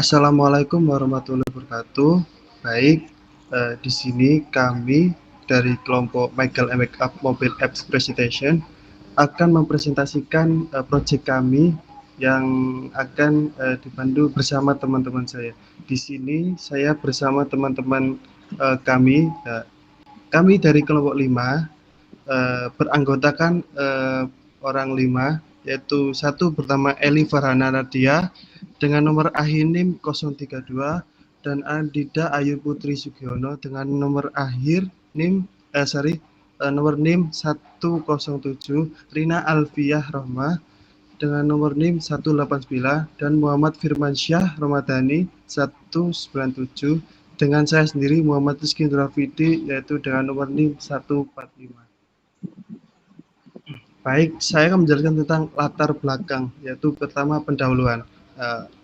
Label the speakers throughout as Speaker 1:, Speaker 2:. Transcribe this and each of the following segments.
Speaker 1: Assalamualaikum warahmatullahi wabarakatuh. Baik, di sini kami dari kelompok Michael Makeup Mobile Apps Presentation akan mempresentasikan proyek kami yang akan dipandu bersama teman-teman saya. Di sini saya bersama teman-teman kami. Kami dari kelompok 5 beranggotakan orang 5, yaitu satu pertama Eli Farhana Nadia dengan nomor akhir NIM 032 dan Andida Ayu Putri Sugiono dengan nomor akhir NIM nomor NIM 107, Rina Alfiah Rahma dengan nomor NIM 189 dan Muhammad Firmansyah Ramadhani 197 dengan saya sendiri Muhammad Rizky Nurafidi yaitu dengan nomor NIM 145. Baik, saya akan menjelaskan tentang latar belakang, yaitu pertama pendahuluan.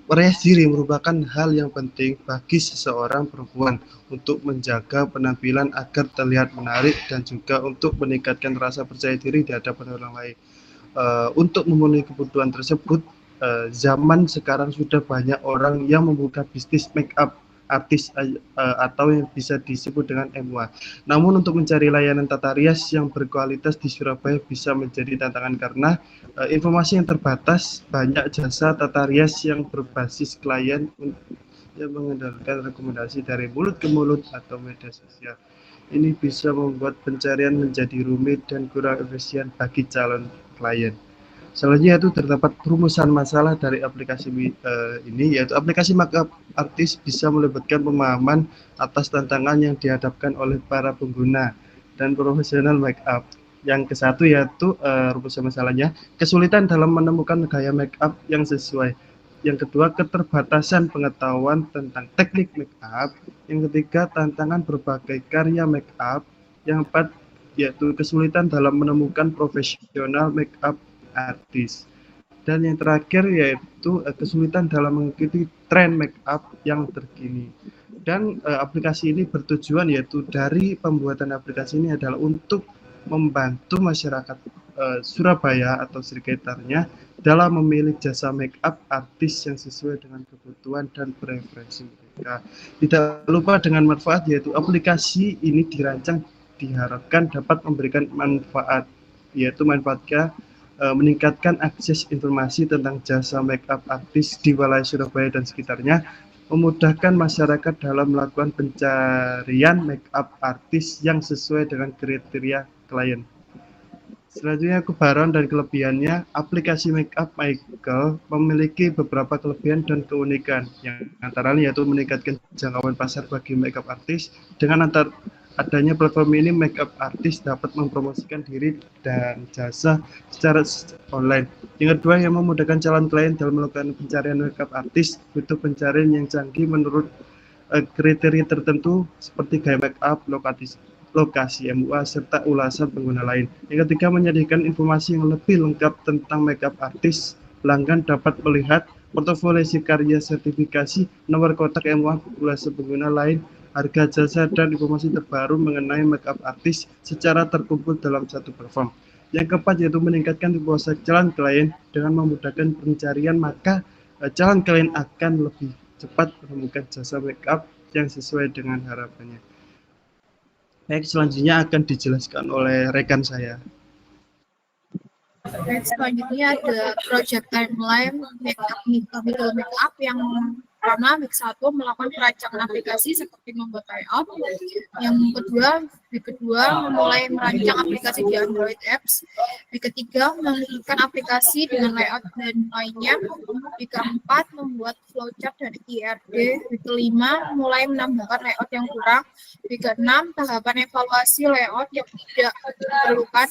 Speaker 1: Merias diri merupakan hal yang penting bagi seseorang perempuan untuk menjaga penampilan agar terlihat menarik dan juga untuk meningkatkan rasa percaya diri di hadapan orang lain. Untuk memenuhi kebutuhan tersebut, zaman sekarang sudah banyak orang yang membuka bisnis make up artis atau yang bisa disebut dengan MUA. Namun untuk mencari layanan tata rias yang berkualitas di Surabaya bisa menjadi tantangan karena informasi yang terbatas, banyak jasa tata rias yang berbasis klien yang mengandalkan rekomendasi dari mulut ke mulut atau media sosial. Ini bisa membuat pencarian menjadi rumit dan kurang efisien bagi calon klien. Selanjutnya itu terdapat perumusan masalah dari aplikasi ini, yaitu aplikasi makeup artis bisa melibatkan pemahaman atas tantangan yang dihadapkan oleh para pengguna dan profesional makeup. Yang ke-1 yaitu rumusan masalahnya, kesulitan dalam menemukan gaya makeup yang sesuai. Yang kedua, keterbatasan pengetahuan tentang teknik makeup. Yang ketiga, tantangan berbagai karya makeup. Yang keempat, yaitu kesulitan dalam menemukan profesional makeup artis. Dan yang terakhir yaitu kesulitan dalam mengikuti tren make up yang terkini. Dan aplikasi ini bertujuan yaitu dari pembuatan aplikasi ini adalah untuk membantu masyarakat Surabaya atau sekitarnya dalam memilih jasa make up artis yang sesuai dengan kebutuhan dan preferensi mereka. Tidak lupa dengan manfaat, yaitu aplikasi ini dirancang diharapkan dapat memberikan manfaat, yaitu manfaatnya meningkatkan akses informasi tentang jasa makeup artis di wilayah Surabaya dan sekitarnya, memudahkan masyarakat dalam melakukan pencarian makeup artis yang sesuai dengan kriteria klien. Selanjutnya kebaruan dan kelebihannya, aplikasi makeup Michael memiliki beberapa kelebihan dan keunikan, yang antara lain yaitu meningkatkan jangkauan pasar bagi makeup artis. Dengan adanya platform ini, makeup artis dapat mempromosikan diri dan jasa secara online. Yang kedua, yang memudahkan calon klien dalam melakukan pencarian makeup artis, butuh pencarian yang canggih menurut kriteria tertentu seperti gaya makeup, lokasi MUA, serta ulasan pengguna lain. Yang ketiga, menyediakan informasi yang lebih lengkap tentang makeup artis. Pelanggan dapat melihat portofolio karya, sertifikasi, nomor kontak MUA, ulasan pengguna lain, harga jasa, dan informasi terbaru mengenai makeup artis secara terkumpul dalam satu platform. Yang keempat yaitu meningkatkan kepuasan calon klien dengan memudahkan pencarian, maka calon klien akan lebih cepat menemukan jasa makeup yang sesuai dengan harapannya. Baik, selanjutnya akan dijelaskan oleh rekan saya.
Speaker 2: Selanjutnya ada project timeline makeup yang pertama Week 1 melakukan perancangan aplikasi seperti membuat layout. Yang kedua memulai merancang aplikasi di Android apps. Week ketiga memiliki aplikasi dengan layout dan lainnya. Week keempat membuat flowchart dan IRD. Week kelima mulai menambahkan layout yang kurang. Week keenam tahapan evaluasi layout yang tidak diperlukan.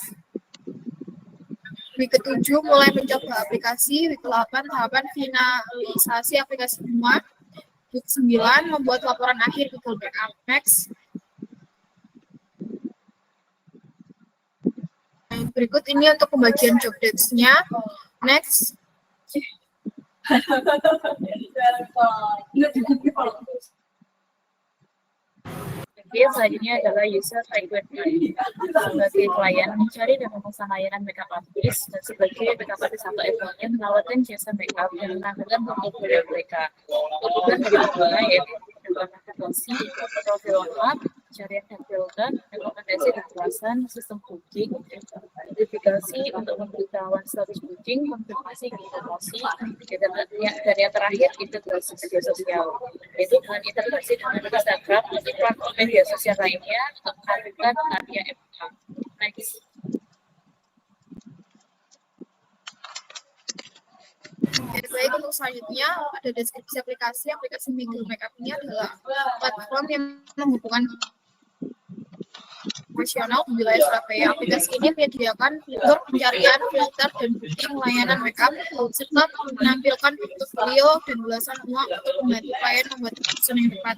Speaker 2: Week ke-7 mulai mencoba aplikasi. Week ke-8 tahapan finalisasi aplikasi semua. Week 9 membuat laporan akhir Google Backup. Next. Berikut ini untuk pembagian job desk-nya. Next.
Speaker 3: Kemudian selanjutnya adalah user requirement. Sebagai klien mencari dan memesan layanan makeup artist dan sebagai makeup artist atau eventnya menawarkan jasa makeup dan menampilkan portfolio mereka. Kemudian dari pengguna yaitu mendapatkan navigasi, profil lengkap, pencarian dan filter, rekomendasi dan ulasan, sistem booking, verifikasi untuk memberitahuan status booking, konfirmasi informasi, dan yang terakhir integrasi media sosial. Yaitu dengan integrasi dengan Instagram atau platform media sosial lainnya untuk menampilkan karya MK. Next.
Speaker 2: Jadi baik, untuk selanjutnya ada deskripsi aplikasi. Aplikasi Miggle Makeup ini adalah platform yang menghubungkan profesional di wilayah Surabaya. Aplikasi ini menyediakan fitur pencarian, filter, dan booking layanan makeup serta menampilkan portfolio dan ulasan MUA untuk membantu klien membuat keputusan yang tepat.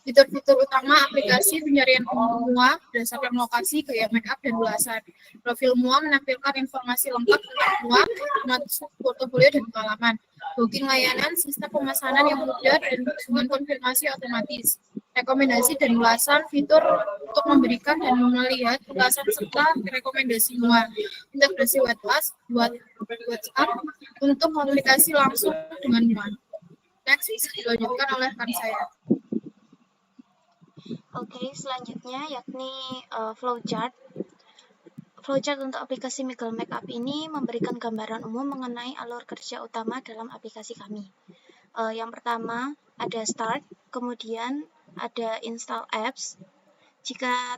Speaker 2: Fitur-fitur utama aplikasi pencarian MUA berdasarkan lokasi, gaya makeup, dan ulasan. Profil MUA menampilkan informasi lengkap tentang MUA, termasuk portofolio dan pengalaman. Booking layanan, sistem pemesanan yang mudah dan dengan konfirmasi otomatis. Rekomendasi dan ulasan, fitur untuk memberikan dan melihat ulasan serta rekomendasi MUA. Integrasi WhatsApp untuk komunikasi langsung dengan MUA. Next, bisa dilanjutkan oleh rekan saya.
Speaker 4: Oke, selanjutnya yakni flowchart. Flowchart untuk aplikasi Miggle Makeup ini memberikan gambaran umum mengenai alur kerja utama dalam aplikasi kami. Yang pertama ada start, kemudian ada install apps. Jika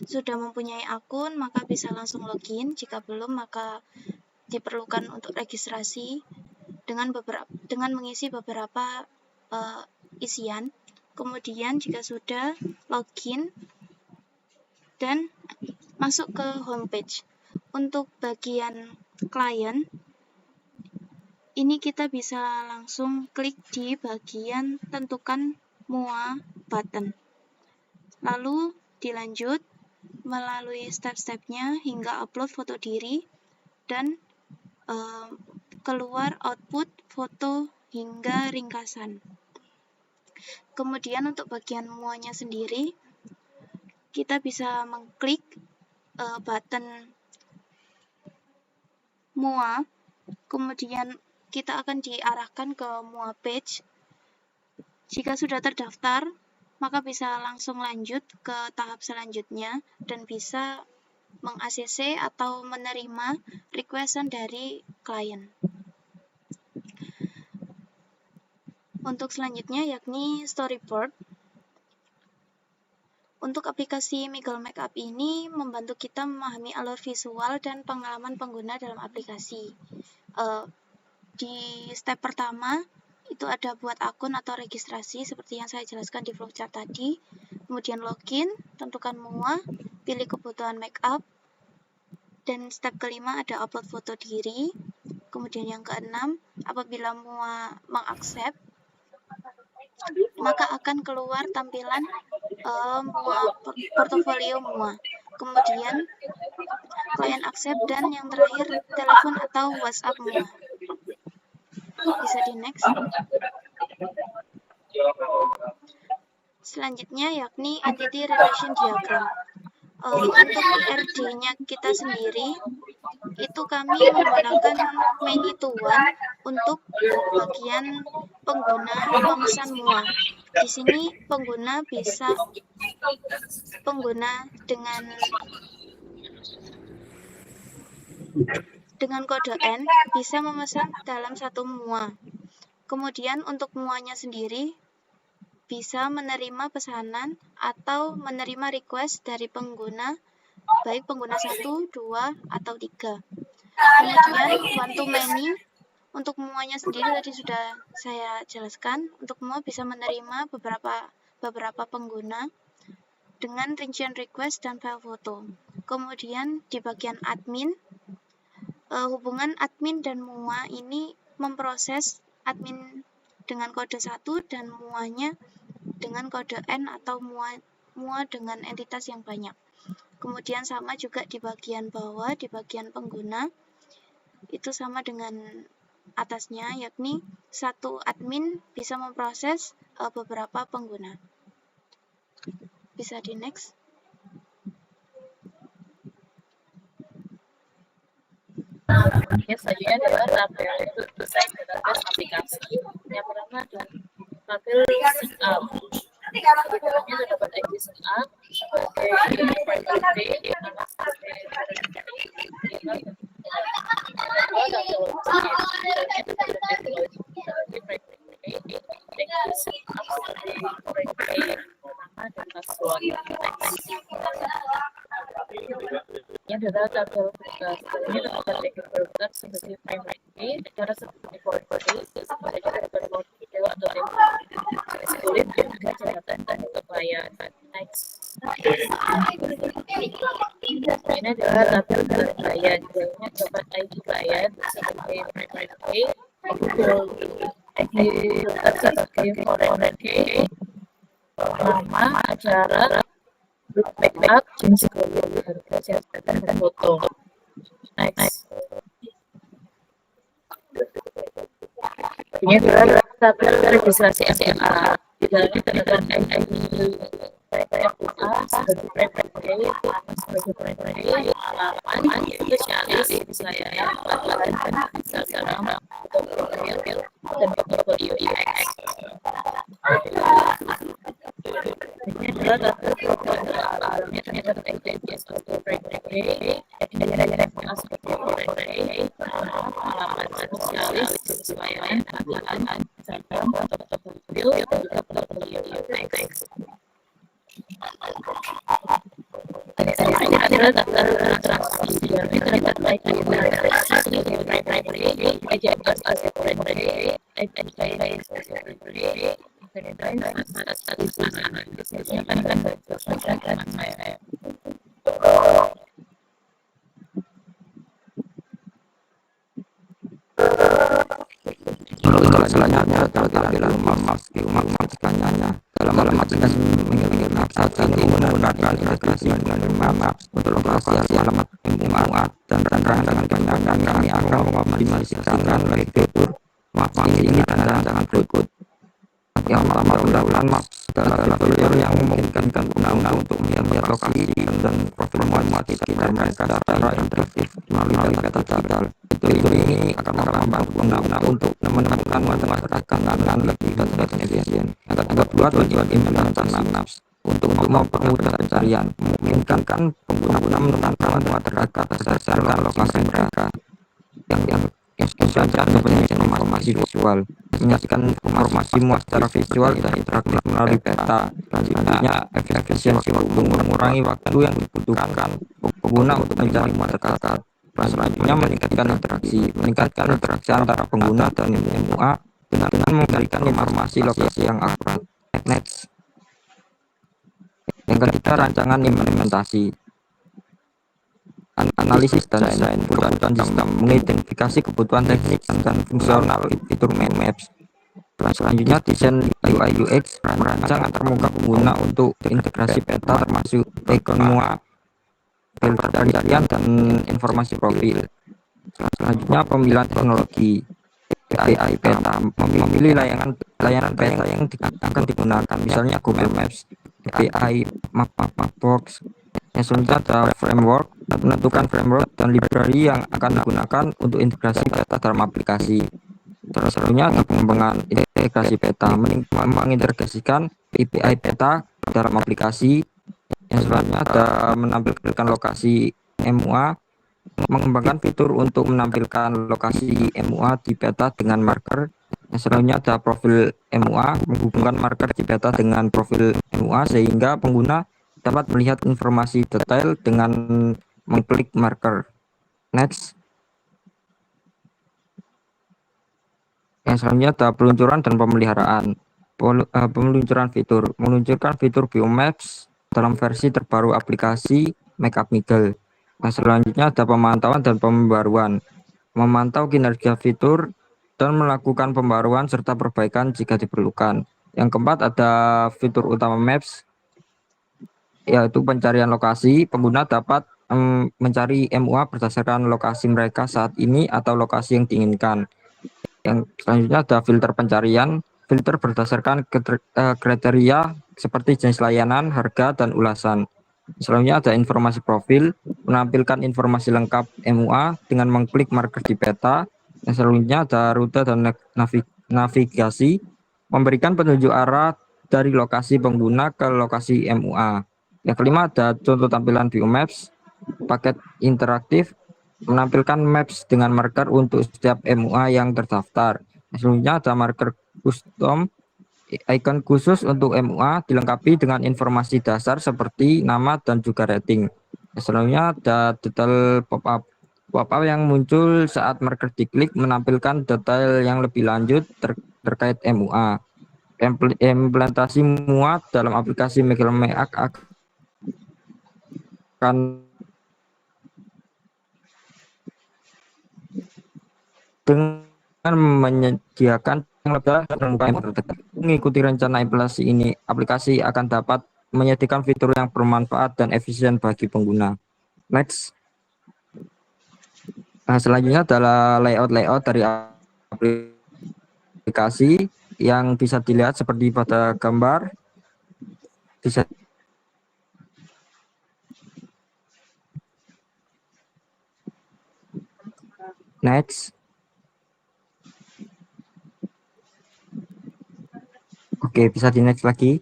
Speaker 4: sudah mempunyai akun, maka bisa langsung login. Jika belum, maka diperlukan untuk registrasi dengan mengisi beberapa isian. Kemudian jika sudah login dan masuk ke homepage. Untuk bagian klien, ini kita bisa langsung klik di bagian tentukan MUA button. Lalu dilanjut melalui step-stepnya hingga upload foto diri dan keluar output foto hingga ringkasan. Kemudian untuk bagian MUA-nya sendiri, kita bisa mengklik button MUA, kemudian kita akan diarahkan ke MUA page. Jika sudah terdaftar, maka bisa langsung lanjut ke tahap selanjutnya dan bisa meng-ACC atau menerima requestan dari klien. Untuk selanjutnya yakni storyboard. Untuk aplikasi Miggle Makeup ini membantu kita memahami alur visual dan pengalaman pengguna dalam aplikasi. Di step pertama itu ada buat akun atau registrasi seperti yang saya jelaskan di flowchart tadi. Kemudian login, tentukan MUA, pilih kebutuhan makeup. Dan step kelima ada upload foto diri. Kemudian yang keenam, apabila MUA mengaccept, maka akan keluar tampilan MUA portofolio MUA. Kemudian klien accept dan yang terakhir telepon atau WhatsApp MUA. Bisa di next. Selanjutnya yakni entity relation diagram. Untuk IRD-nya kita sendiri itu kami menggunakan many to one untuk bagian pengguna pemesan MUA. Di sini pengguna dengan kode N bisa memesan dalam satu MUA. Kemudian untuk MUA-nya sendiri bisa menerima pesanan atau menerima request dari pengguna, baik pengguna 1, 2, atau 3. Kemudian one to many, untuk MUA-nya sendiri tadi sudah saya jelaskan, untuk MUA bisa menerima beberapa pengguna dengan rincian request dan file foto. Kemudian di bagian admin, hubungan admin dan MUA ini memproses admin dengan kode 1 dan MUA-nya dengan kode N atau MUA dengan entitas yang banyak. Kemudian sama juga di bagian bawah, di bagian pengguna, itu sama dengan atasnya, yakni satu admin bisa memproses beberapa pengguna. Bisa di next.
Speaker 3: Oke, selanjutnya adalah tabel desain database aplikasi. Yang pertama adalah tabel SIGAP. Tabelnya terdapat ID SIGAP sebagai primary key, nama sebagai primary key, ini adalah tabel tugas. Ini terdapat teks berurutan sebagai primary key, cara seperti forward key, sebagai terdapat video atau kulit dan juga catatan untuk layar. Next. Ini adalah tabel klien. Dalamnya terdapat ID klien sebagai primary key, ID sebagai foreign key, nama, acara, backup, jenis kode, harga, catatan, dan foto. Next. Ini adalah tabel registrasi SMA. Di dalamnya terdapat ID PMUA sebagai primary key, nama sebagai primary key, alamat, spesialis, misalnya, pelajaran, dan Instagram, atau profil, dan portfolio UX. Ini adalah tabel program dalamnya terdapat ID sebagai primary key, PMUA sebagai primary key, alamat, spesialis, misalnya, pelajaran, Instagram, atau portfolio, dan juga portfolio UX. Ini adalah daftar transaksi. Ini terdapat baik di transaksi sebagai primary key, AJS sebagai primary key, API sebagai primary key,
Speaker 5: selanjutnya tampilan memastikannya dalam aplikasi mengirim aplikasi menggunakan integrasi dengan Maps untuk lokasi alamat MUA dan rancangan panjang. Kami akan mengoptimalisasikan fitur Maps ini dengan berikut. Yang pertama, pendahuluan Maps adalah fitur yang memungkinkan pengguna untuk melihat lokasi dan profil muat sekitar mereka secara interaktif melalui data digital. Fitur ini akan membantu pengguna untuk menemukan dan lebih efisien. Yang kedua, tujuan implementasi Maps untuk mempermudah pencarian, memungkinkan pengguna menemukan terdekat berdasarkan lokasi mereka. Yang saja penyajian informasi visual, menyajikan informasi muat secara visual dan interaktif melalui peta. Selanjutnya, efisiensi waktu, mengurangi waktu yang dibutuhkan pengguna untuk mencari muat terdekat. Selanjutnya, meningkatkan interaksi antara pengguna dan MUA dengan memberikan informasi lokasi yang akurat. Next. Yang ketiga, rancangan implementasi. Analisis dan desain kebutuhan sistem, mengidentifikasi kebutuhan teknik dan fungsional fitur Maps. Selanjutnya, desain UI UX, merancang antarmuka pengguna untuk integrasi peta termasuk icon MUA, filter pencarian dan informasi profil. Selanjutnya, pemilihan teknologi. API peta, memilih layanan peta yang akan digunakan, misalnya Google Maps, API, Mapbox. Yang selanjutnya ada framework, menentukan framework dan library yang akan digunakan untuk integrasi peta dalam aplikasi. Terus selanjutnya ada pengembangan integrasi peta, mengintegrasikan API peta dalam aplikasi. Yang selanjutnya ada menampilkan lokasi MUA, mengembangkan fitur untuk menampilkan lokasi MUA di peta dengan marker. Yang selanjutnya ada profil MUA, menghubungkan marker di peta dengan profil MUA sehingga pengguna dapat melihat informasi detail dengan mengklik marker. Next. Yang selanjutnya ada peluncuran dan pemeliharaan. Peluncuran fitur, meluncurkan fitur Biomaps dalam versi terbaru aplikasi Makeup Miguel. Nah, selanjutnya ada pemantauan dan pembaruan, memantau kinerja fitur dan melakukan pembaruan serta perbaikan jika diperlukan. Yang keempat ada fitur utama Maps, yaitu pencarian lokasi. Pengguna dapat mencari MUA berdasarkan lokasi mereka saat ini atau lokasi yang diinginkan. Yang selanjutnya ada filter pencarian. filter berdasarkan kriteria seperti jenis layanan, harga, dan ulasan. Selanjutnya ada informasi profil, menampilkan informasi lengkap MUA dengan mengklik marker di peta. Yang selanjutnya ada rute dan navigasi, memberikan petunjuk arah dari lokasi pengguna ke lokasi MUA. Yang kelima ada contoh tampilan view maps, paket interaktif, menampilkan maps dengan marker untuk setiap MUA yang terdaftar. Yang selanjutnya ada marker custom, icon khusus untuk MUA dilengkapi dengan informasi dasar seperti nama dan juga rating. Selanjutnya ada detail pop-up yang muncul saat marker diklik, menampilkan detail yang lebih lanjut terkait MUA. Implementasi MUA dalam aplikasi Meak akan dengan menyediakan mengikuti rencana implementasi ini, aplikasi akan dapat menyediakan fitur yang bermanfaat dan efisien bagi pengguna. Next. Selanjutnya adalah layout dari aplikasi yang bisa dilihat seperti pada gambar. Bisa next. Oke, bisa di next lagi.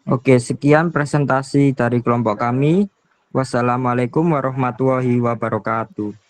Speaker 5: Oke, sekian presentasi dari kelompok kami. Wassalamualaikum warahmatullahi wabarakatuh.